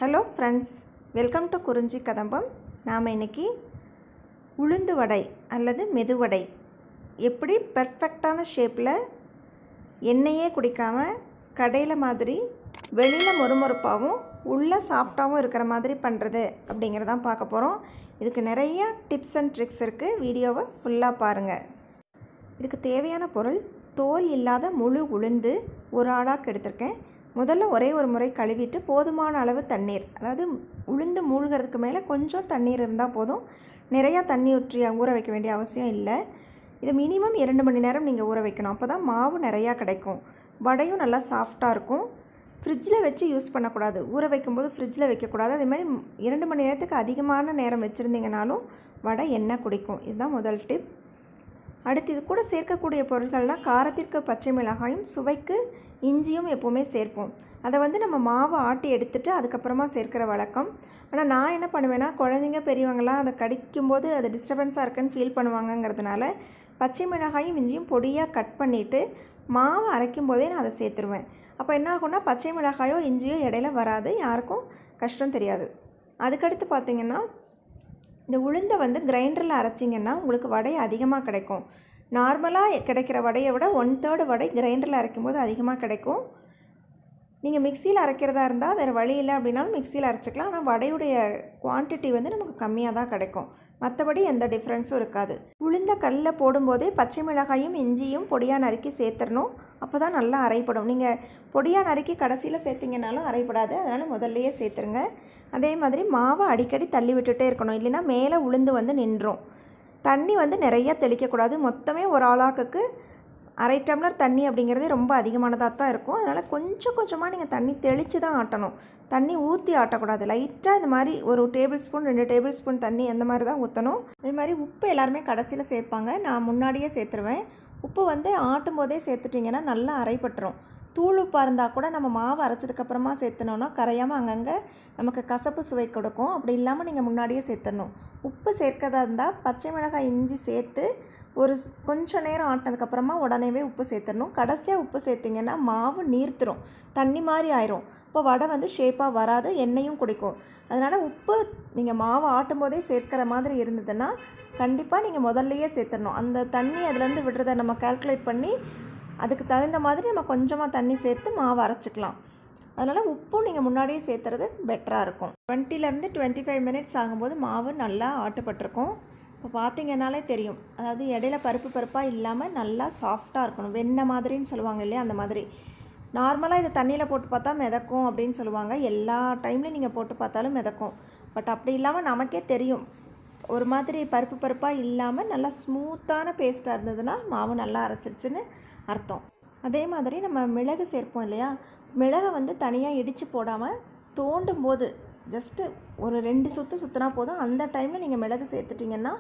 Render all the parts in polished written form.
Hello friends, welcome to குறிஞ்சி கதம்பம். நாம் இன்றைக்கி உளுந்து வடை அல்லது மெதுவடை எப்படி பெர்ஃபெக்டான ஷேப்பில் எண்ணெயே குடிக்காமல் கடையில் மாதிரி வெளியில் மொறுமொறுப்பாகவும் உள்ளே சாஃப்டாகவும் இருக்கிற மாதிரி பண்ணுறது அப்படிங்கிறதான் பார்க்க போகிறோம். இதுக்கு நிறைய டிப்ஸ் அண்ட் ட்ரிக்ஸ் இருக்குது. வீடியோவை ஃபுல்லாக பாருங்கள். இதுக்கு தேவையான பொருள் தோல் இல்லாத முழு உளுந்து ஒரு ஆளாக எடுத்திருக்கேன். முதல்ல ஒரே ஒரு முறை கழுவிட்டு போதுமான அளவு தண்ணீர், அதாவது உளுந்து மூழ்கிறதுக்கு மேலே கொஞ்சம் தண்ணீர் இருந்தால் போதும். நிறையா தண்ணி ஊற்றி ஊற வைக்க வேண்டிய அவசியம் இல்லை. இது மினிமம் 2 மணி நேரம் நீங்கள் ஊற வைக்கணும். அப்போ தான் மாவு நிறையா கிடைக்கும், வடையும் நல்லா சாஃப்டாக இருக்கும். ஃப்ரிட்ஜில் வச்சு யூஸ் பண்ணக்கூடாது, ஊற வைக்கும்போது ஃப்ரிட்ஜில் வைக்கக்கூடாது. அதேமாதிரி 2 மணி நேரத்துக்கு அதிகமான நேரம் வச்சுருந்தீங்கனாலும் வடை எண்ணெய் குடிக்கும். இதுதான் முதல் டிப். அடுத்து இது கூட சேர்க்கக்கூடிய பொருட்கள்னால் காரத்திற்கு பச்சை மிளகாயும் சுவைக்கு இஞ்சியும் எப்போவுமே சேர்ப்போம். அதை நம்ம மாவை ஆட்டி எடுத்துகிட்டு அதுக்கப்புறமா சேர்க்கிற வழக்கம். ஆனால் நான் என்ன பண்ணுவேன்னா, குழந்தைங்க பெரியவங்களாம் அதை கடிக்கும்போது அது டிஸ்டர்பன்ஸாக இருக்குன்னு ஃபீல் பண்ணுவாங்கங்கிறதுனால பச்சை மிளகாயும் இஞ்சியும் பொடியாக கட் பண்ணிவிட்டு மாவை அரைக்கும் போதே நான் அதை சேர்த்துருவேன். அப்போ என்ன ஆகும்னா, பச்சை மிளகாயோ இஞ்சியோ இடையில வராது, யாருக்கும் கஷ்டம் தெரியாது. அதுக்கடுத்து பார்த்திங்கன்னா, இந்த உளுந்தை கிரைண்டரில் அரைச்சிங்கன்னா உங்களுக்கு வடை அதிகமாக கிடைக்கும். நார்மலாக கிடைக்கிற வடையை விட 1/3 வடை கிரைண்டரில் அரைக்கும் போது அதிகமாக கிடைக்கும். நீங்கள் மிக்சியில் அரைக்கிறதா இருந்தால் வேறு வழி இல்லை அப்படின்னாலும் மிக்சியில் அரைச்சிக்கலாம். ஆனால் வடையுடைய குவான்டிட்டி நமக்கு கம்மியாக தான் கிடைக்கும். மற்றபடி எந்த டிஃப்ரென்ஸும் இருக்காது. உளுந்த கல்லில் போடும்போதே பச்சை மிளகாயும் இஞ்சியும் பொடியாக நறுக்கி சேர்த்துடணும். அப்போ தான் நல்லா அரைப்படும். நீங்கள் பொடியாக நறுக்கி கடைசியில் சேர்த்திங்கனாலும் அரைப்படாது, அதனால் முதல்லையே சேர்த்துருங்க. அதே மாதிரி மாவை அடிக்கடி தள்ளி விட்டுட்டே இருக்கணும், இல்லைன்னா மேலே உளுந்து நின்றும். தண்ணி நிறைய தெளிக்கக்கூடாது. மொத்தமே ஒரு ஆளாக்குக்கு 1/2 டம்ளர் தண்ணி அப்படிங்கிறது ரொம்ப அதிகமானதாக தான் இருக்கும். அதனால் கொஞ்சம் கொஞ்சமாக நீங்கள் தண்ணி தெளித்து தான் ஆட்டணும், தண்ணி ஊற்றி ஆட்டக்கூடாது. லைட்டாக இந்த மாதிரி ஒரு டேபிள் ஸ்பூன் 2 டேபிள் ஸ்பூன் தண்ணி அந்த மாதிரி தான் ஊற்றணும். அதே மாதிரி உப்பு எல்லாருமே கடைசியில் சேர்ப்பாங்க, நான் முன்னாடியே சேர்த்துருவேன். உப்பு ஆட்டும் போதே சேர்த்துட்டிங்கன்னா நல்லா அரைப்பட்டுரும். தூள் உப்பாக இருந்தால் கூட நம்ம மாவு அரைச்சதுக்கப்புறமா சேர்த்துனோன்னா கரையாமல் அங்கங்கே நமக்கு கசப்பு சுவை கொடுக்கும். அப்படி இல்லாமல் நீங்கள் முன்னாடியே சேர்த்துடணும். உப்பு சேர்க்கறதா இருந்தால் பச்சை மிளகாய் இஞ்சி சேர்த்து ஒரு கொஞ்சம் நேரம் ஆட்டினதுக்கப்புறமா உடனேவே உப்பு சேர்த்துடணும். கடைசியாக உப்பு சேர்த்திங்கன்னா மாவு நீர்த்துரும், தண்ணி மாதிரி ஆயிரும். இப்போ வடை ஷேப்பாக வராது, எண்ணெயும் குடிக்கும். அதனால் உப்பு நீங்கள் மாவு ஆட்டும் போதே சேர்க்கிற மாதிரி இருந்ததுன்னா கண்டிப்பாக நீங்கள் முதல்லையே சேர்த்துடணும். அந்த தண்ணி அதுலேருந்து விடுறதை நம்ம கால்குலேட் பண்ணி அதுக்கு தகுந்த மாதிரி நம்ம கொஞ்சமாக தண்ணி சேர்த்து மாவு அரைச்சிக்கலாம். அதனால் உப்பும் நீங்கள் முன்னாடியே சேர்த்துறது பெட்டராக இருக்கும். 20 to 25 மினிட்ஸ் ஆகும்போது மாவு நல்லா ஆட்டுப்பட்டிருக்கும். இப்போ பார்த்திங்கனாலே தெரியும், அதாவது இடையில பருப்பாக இல்லாமல் நல்லா சாஃப்டாக இருக்கணும். வெண்ணெய் மாதிரின்னு சொல்லுவாங்க இல்லையா, அந்த மாதிரி. நார்மலாக இதை தண்ணியில் போட்டு பார்த்தா மிதக்கும் அப்படின்னு சொல்லுவாங்க. எல்லா டைம்லையும் நீங்கள் போட்டு பார்த்தாலும் மிதக்கும். பட் அப்படி இல்லாமல் நமக்கே தெரியும், ஒரு மாதிரி பருப்பாக இல்லாமல் நல்லா ஸ்மூத்தான பேஸ்ட்டாக இருந்ததுன்னா மாவு நல்லா அரைச்சிருச்சுன்னு அர்த்தம். அதே மாதிரி நம்ம மிளகு சேர்ப்போம் இல்லையா, மிளகை தனியாக இடித்து போடாமல் தோண்டும் போது ஜஸ்ட்டு ஒரு 2 சுற்று சுற்றினா போதும். அந்த டைமில் நீங்கள் மிளகு சேர்த்துட்டிங்கன்னா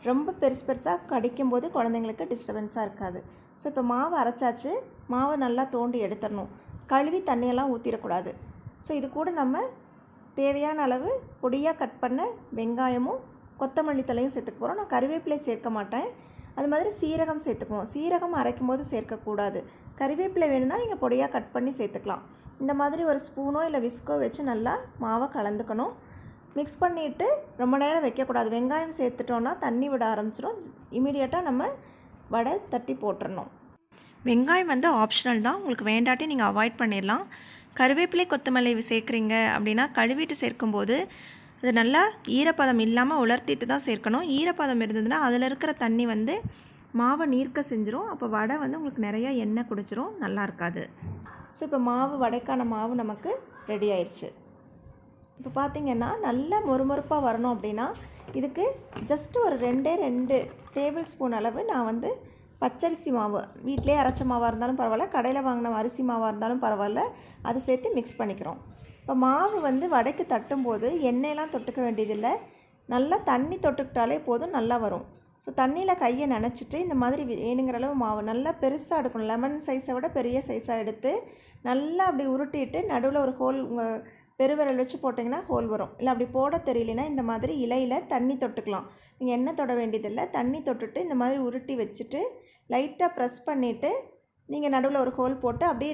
ரொம்ப பெருசாக கடிக்கும்போது குழந்தைங்களுக்கு டிஸ்டர்பன்ஸாக இருக்காது. ஸோ இப்போ மாவு அரைச்சாச்சு, மாவை நல்லா தோண்டி எடுத்துடணும். கழுவி தண்ணியெல்லாம் ஊற்றிடக்கூடாது. ஸோ இது கூட நம்ம தேவையான அளவு பொடியாக கட் பண்ண வெங்காயமும் கொத்தமல்லி தலையும் சேர்த்துக்க போகிறோம். நான் கறிவேப்பிலை சேர்க்க மாட்டேன். அது மாதிரி சீரகம் சேர்த்துக்குவோம். சீரகம் அரைக்கும் போது சேர்க்கக்கூடாது. கறிவேப்பிலை வேணும்னா நீங்கள் பொடியாக கட் பண்ணி சேர்த்துக்கலாம். இந்த மாதிரி ஒரு ஸ்பூனோ இல்லை விஸ்கோ வச்சு நல்லா மாவை கலந்துக்கணும். மிக்ஸ் பண்ணிவிட்டு ரொம்ப நேரம் வைக்கக்கூடாது. வெங்காயம் சேர்த்துட்டோன்னா தண்ணி விட ஆரம்பிச்சிடும். இமீடியட்டாக நம்ம வடை தட்டி போட்டுடணும். வெங்காயம் ஆப்ஷனல் தான், உங்களுக்கு வேண்டாட்டி நீங்கள் அவாய்ட் பண்ணிடலாம். கறிவேப்பிலை கொத்தமல்லி சேர்க்குறீங்க அப்படின்னா கழுவிட்டு சேர்க்கும்போது அது நல்லா ஈரப்பதம் இல்லாமல் உலர்த்திட்டு தான் சேர்க்கணும். ஈரப்பதம் இருந்ததுன்னா அதில் இருக்கிற தண்ணி மாவை நீர்க்க செஞ்சிடும். அப்போ வடை உங்களுக்கு நிறையா எண்ணெய் குடிச்சிரும், நல்லா இருக்காது. ஸோ இப்போ வடைக்கான மாவு நமக்கு ரெடி ஆயிடுச்சு. இப்போ பார்த்திங்கன்னா நல்லா மொறுமொறுப்பாக வரணும் அப்படின்னா இதுக்கு ஜஸ்ட்டு ஒரு 2 டேபிள் ஸ்பூன் அளவு நான் பச்சரிசி மாவு, வீட்டிலே அரைச்ச மாவாக இருந்தாலும் பரவாயில்ல, கடையில் வாங்கின அரிசி மாவாக இருந்தாலும் பரவாயில்ல, அது சேர்த்து மிக்ஸ் பண்ணிக்கிறோம். இப்போ மாவு வடைக்கு தட்டும்போது எண்ணெயெல்லாம் தொட்டுக்க வேண்டியதில்லை, நல்லா தண்ணி தொட்டுக்கிட்டாலே போதும், நல்லா வரும். ஸோ தண்ணியில் கையை நனைச்சிட்டு இந்த மாதிரி வேணுங்கிற அளவு மாவு நல்லா பெருசாக எடுக்கணும். லெமன் சைஸை விட பெரிய சைஸாக எடுத்து நல்லா அப்படி உருட்டிட்டு நடுவில் ஒரு ஹோல் உங்கள் பெருவிரல் வச்சு போட்டிங்கன்னா ஹோல் வரும். இல்லை அப்படி போட தெரியலனா இந்த மாதிரி இலையில் தண்ணி தொட்டுக்கலாம். நீங்கள் எண்ணெய் தொட வேண்டியதில்லை, தண்ணி தொட்டுட்டு இந்த மாதிரி உருட்டி வச்சுட்டு லைட்டாக ப்ரெஸ் பண்ணிவிட்டு நீங்கள் நடுவில் ஒரு ஹோல் போட்டு அப்படியே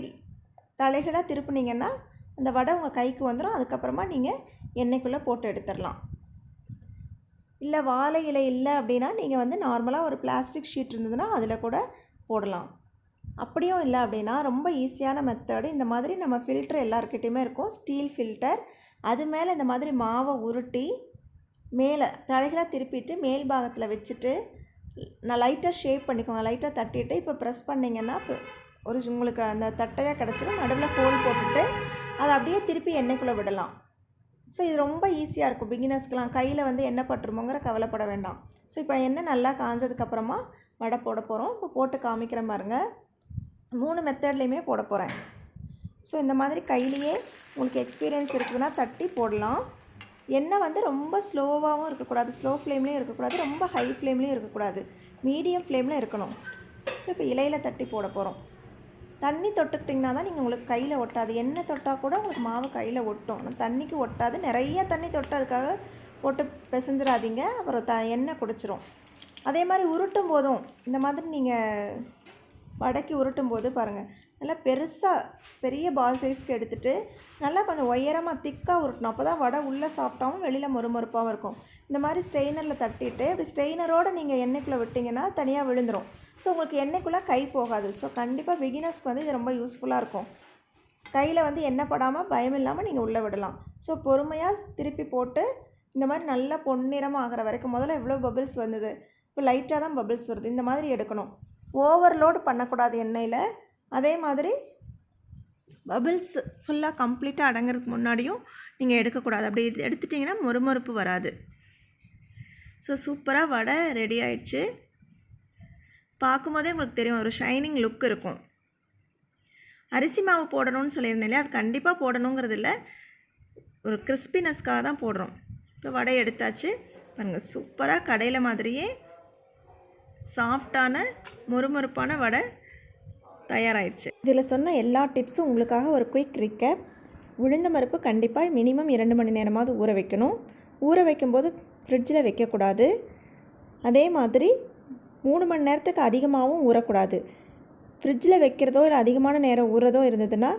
தலைகளாக திருப்புனீங்கன்னா அந்த வடை உங்கள் கைக்கு வந்துடும். அதுக்கப்புறமா நீங்கள் எண்ணெய்க்குள்ளே போட்டு எடுத்துடலாம். இல்லை வாழை இலை இல்லை அப்படின்னா நீங்கள் வந்து நார்மலாக ஒரு பிளாஸ்டிக் ஷீட் இருந்ததுன்னா அதில் கூட போடலாம். அப்படியும் இல்லை அப்படின்னா ரொம்ப ஈஸியான மெத்தடு. இந்த மாதிரி நம்ம ஃபில்டர் எல்லாருக்கிட்டையுமே இருக்கும், ஸ்டீல் ஃபில்டர். அது மேலே இந்த மாதிரி மாவை உருட்டி மேலே தலைகளாக திருப்பிட்டு மேல் பாகத்தில் வச்சுட்டு நான் லைட்டாக ஷேப் பண்ணிக்கோங்க. லைட்டாக தட்டிட்டு இப்போ ப்ரெஸ் பண்ணிங்கன்னா ஒரு உங்களுக்கு அந்த தட்டையாக கிடச்சிடும். நடுவில் ஹோல் போட்டுட்டு அதை அப்படியே திருப்பி எண்ணெய்க்குள்ளே விடலாம். ஸோ இது ரொம்ப ஈஸியாக இருக்கும் பிகினர்ஸ்க்கெலாம். கையில் வந்து எண்ணெய் பட்டுருமோங்கிற கவலைப்பட வேண்டாம். ஸோ இப்போ எண்ணெய் நல்லா காஞ்சதுக்கப்புறமா வடை போட போகிறோம். இப்போ போட்டு காமிக்கிற பாருங்க. 3 மெத்தட்லேயுமே போட போகிறேன். ஸோ இந்த மாதிரி கையிலேயே உங்களுக்கு எக்ஸ்பீரியன்ஸ் இருக்குதுன்னா தட்டி போடலாம். எண்ணெய் வந்து ரொம்ப ஸ்லோவாகவும் இருக்கக்கூடாது, ஸ்லோ ஃப்ளேம்லேயும் இருக்கக்கூடாது, ரொம்ப ஹை ஃப்ளேம்லேயும் இருக்கக்கூடாது, மீடியம் ஃப்ளேமில் இருக்கணும். ஸோ இப்போ இலையில் தட்டி போட போகிறோம். தண்ணி தொட்டுக்கிட்டிங்கன்னா தான் நீங்கள் உங்களுக்கு கையில் ஒட்டாது. எண்ணெய் தொட்டால் கூட உங்களுக்கு மாவு கையில் ஒட்டும். தண்ணிக்கு ஒட்டாது. நிறைய தண்ணி தொட்டு அதுக்காக போட்டு பிசைஞ்சிடாதீங்க, அப்புறம் எண்ணெய் குடிச்சிரும். அதே மாதிரி உருட்டும் போதும் இந்த மாதிரி நீங்கள் வடைக்கு உருட்டும் போது பாருங்கள், நல்லா பெரிய பால் சைஸ்க்கு எடுத்துகிட்டு நல்லா கொஞ்சம் உயரமாக திக்காக உருட்டணும். அப்போ தான் வடை உள்ளே சாஃப்டாகவும் வெளியில் மொறுமொறுப்பாகவும் இருக்கும். இந்த மாதிரி ஸ்ட்ரெயினரில் தட்டிட்டு இப்படி ஸ்ட்ரெயினரோடு நீங்கள் எண்ணெய்க்குள்ளே விட்டிங்கன்னா தனியாக விழுந்துடும். ஸோ உங்களுக்கு எண்ணெய்க்குள்ளே கை போகாது. ஸோ கண்டிப்பாக பிகினர்ஸ்க்கு வந்து இது ரொம்ப யூஸ்ஃபுல்லாக இருக்கும். கையில் வந்து எண்ணெய் படாமல் பயம் இல்லாமல் நீங்கள் உள்ளே விடலாம். ஸோ பொறுமையாக திருப்பி போட்டு இந்த மாதிரி நல்லா பொன்னிறமாக ஆகிற வரைக்கும். முதல்ல எவ்வளோ பபிள்ஸ் வந்தது, இப்போ லைட்டாக தான் பபிள்ஸ் வருது. இந்த மாதிரி எடுக்கணும். ஓவர்லோடு பண்ணக்கூடாது எண்ணெயில். அதே மாதிரி பபிள்ஸ் ஃபுல்லாக கம்ப்ளீட்டாக அடங்கிறதுக்கு முன்னாடியும் நீங்கள் எடுக்கக்கூடாது. அப்படி எடுத்துட்டிங்கன்னா மொறுமொறுப்பு வராது. ஸோ சூப்பராக வடை ரெடி ஆயிடுச்சு. பார்க்கும்போதே உங்களுக்கு தெரியும், ஒரு ஷைனிங் லுக் இருக்கும். அரிசி மாவு போடணும்னு சொல்லியிருந்தேன் இல்லையா, அது கண்டிப்பாக போடணுங்கிறது இல்லை, ஒரு கிறிஸ்பினஸ்க்காக தான் போடுறோம். இப்போ வடை எடுத்தாச்சு பாருங்கள். சூப்பராக கடையில் மாதிரியே சாஃப்டான மொறுமொறுப்பான வடை தயாராகிடுச்சு. இதில் சொன்ன எல்லா டிப்ஸும் உங்களுக்காக ஒரு குயிக் ரிக்கப். உளுந்த பருப்பு கண்டிப்பாக மினிமம் 2 மணி நேரமாவது ஊற வைக்கணும். ஊற வைக்கும்போது ஃப்ரிட்ஜில் வைக்கக்கூடாது. அதே மாதிரி 3 மணி நேரத்துக்கு அதிகமாகவும் ஊறக்கூடாது. ஃப்ரிட்ஜில் வைக்கிறதோ இல்லை அதிகமான நேரம் ஊறதோ இருந்ததுன்னா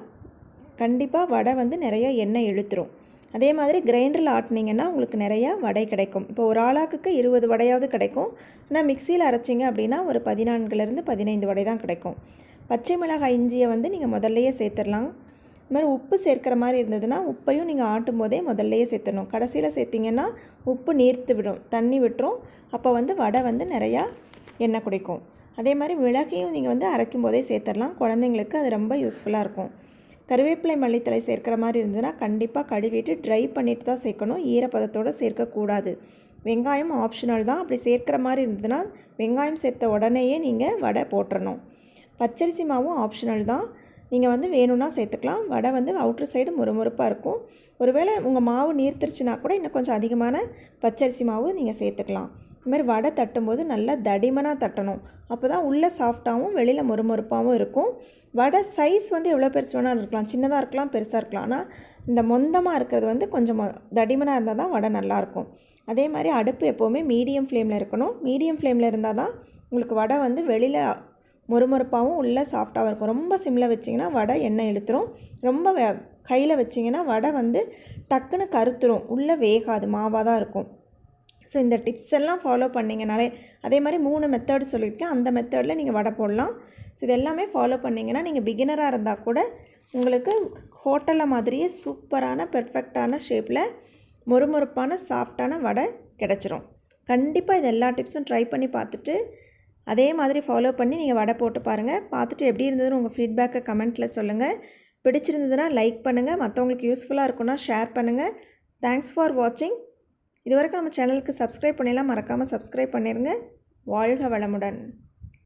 கண்டிப்பாக வடை வந்து நிறைய எண்ணெய் இழுத்துரும். அதே மாதிரி கிரைண்டரில் ஆட்டினீங்கன்னா உங்களுக்கு நிறையா வடை கிடைக்கும். இப்போ ஒரு ஆளாக்கு 20 வடையாவது கிடைக்கும். ஆனால் மிக்சியில் அரைச்சிங்க அப்படின்னா ஒரு 14லேருந்து 15 வடை தான் கிடைக்கும். பச்சை மிளகாய் இஞ்சியை வந்து நீங்கள் முதல்லையே சேர்த்துடலாம். இது மாதிரி உப்பு சேர்க்குற மாதிரி இருந்ததுன்னா உப்பையும் நீங்கள் ஆட்டும் போதே முதல்லையே சேர்த்துடணும். கடைசியில் சேர்த்திங்கன்னா உப்பு நீர்த்து விடும், தண்ணி விட்டுரும். அப்போ வந்து வடை வந்து நிறையா எண்ணெய் குடிக்கும். அதே மாதிரி மிளகையும் நீங்கள் வந்து அரைக்கும் போதே சேர்த்துடலாம். குழந்தைங்களுக்கு அது ரொம்ப யூஸ்ஃபுல்லாக இருக்கும். கருவேப்பிலை மல்லித்தலை சேர்க்குற மாதிரி இருந்ததுன்னா கண்டிப்பாக கழுவிட்டு ட்ரை பண்ணிவிட்டு தான் சேர்க்கணும். ஈரப்பதத்தோடு சேர்க்கக்கூடாது. வெங்காயம் ஆப்ஷனல் தான். அப்படி சேர்க்குற மாதிரி இருந்ததுன்னா வெங்காயம் சேர்த்த உடனேயே நீங்கள் வடை போட்டுறணும். பச்சரிசி மாவும் ஆப்ஷனல் தான். நீங்கள் வந்து வேணும்னா சேர்த்துக்கலாம். வடை வந்து அவுட்ரு சைடு மொறுமொறுப்பாக இருக்கும். ஒருவேளை உங்கள் மாவு நீர்த்திருச்சுன்னா கூட இன்னும் கொஞ்சம் அதிகமான பச்சரிசி மாவு நீங்கள் சேர்த்துக்கலாம். இதுமாதிரி வடை தட்டும்போது நல்லா தடிமனாக தட்டணும். அப்போ தான் உள்ளே சாஃப்டாகவும் வெளியில் மொறுமொறுப்பாகவும் இருக்கும். வடை சைஸ் வந்து எவ்வளோ பெருசு வேணாலும் இருக்கலாம், சின்னதாக இருக்கலாம், பெருசாக இருக்கலாம். ஆனால் இந்த மொந்தமாக இருக்கிறது வந்து கொஞ்சம் தடிமனாக இருந்தால் தான் வடை நல்லாயிருக்கும். அதே மாதிரி அடுப்பு எப்போவுமே மீடியம் ஃப்ளேமில் இருக்கணும். மீடியம் ஃப்ளேமில் இருந்தால் தான் உங்களுக்கு வடை வந்து வெளியில் மொறுமொறுப்பாகவும் உள்ளே சாஃப்டாகவும் இருக்கும். ரொம்ப சிம்மில் வச்சிங்கன்னா வடை எண்ணெய் இழுத்துரும். ரொம்ப கையில் வச்சிங்கன்னா வடை வந்து டக்குன்னு கருத்துரும், உள்ளே வேகாது, மாவாக தான் இருக்கும். ஸோ இந்த டிப்ஸ் எல்லாம் ஃபாலோ பண்ணிங்கனாலே, அதே மாதிரி 3 மெத்தட் சொல்லியிருக்கேன், அந்த மெத்தடில் நீங்கள் வடை போடலாம். ஸோ இது எல்லாமே ஃபாலோ பண்ணிங்கன்னா நீங்கள் பிகினராக இருந்தால் கூட உங்களுக்கு ஹோட்டலில் மாதிரியே சூப்பரான பெர்ஃபெக்டான ஷேப்பில் மொறுமொறுப்பான சாஃப்டான வடை கிடச்சிரும். கண்டிப்பாக இது எல்லா டிப்ஸும் ட்ரை பண்ணி பார்த்துட்டு அதே மாதிரி ஃபாலோ பண்ணி நீங்கள் வடை போட்டு பாருங்கள். பார்த்துட்டு எப்படி இருந்ததுன்னு உங்கள் ஃபீட்பேக்கை கமெண்ட்டில் சொல்லுங்கள். பிடிச்சிருந்ததுன்னா லைக் பண்ணுங்கள். மற்றவங்களுக்கு யூஸ்ஃபுல்லாக இருக்குன்னா ஷேர் பண்ணுங்கள். தேங்க்ஸ் ஃபார் வாட்சிங். இது வரைக்கும் நம்ம சேனலுக்கு சப்ஸ்கிரைப் பண்ணிடலாம், மறக்காமல் சப்ஸ்கிரைப் பண்ணிடுங்க. வாழ்க வளமுடன்.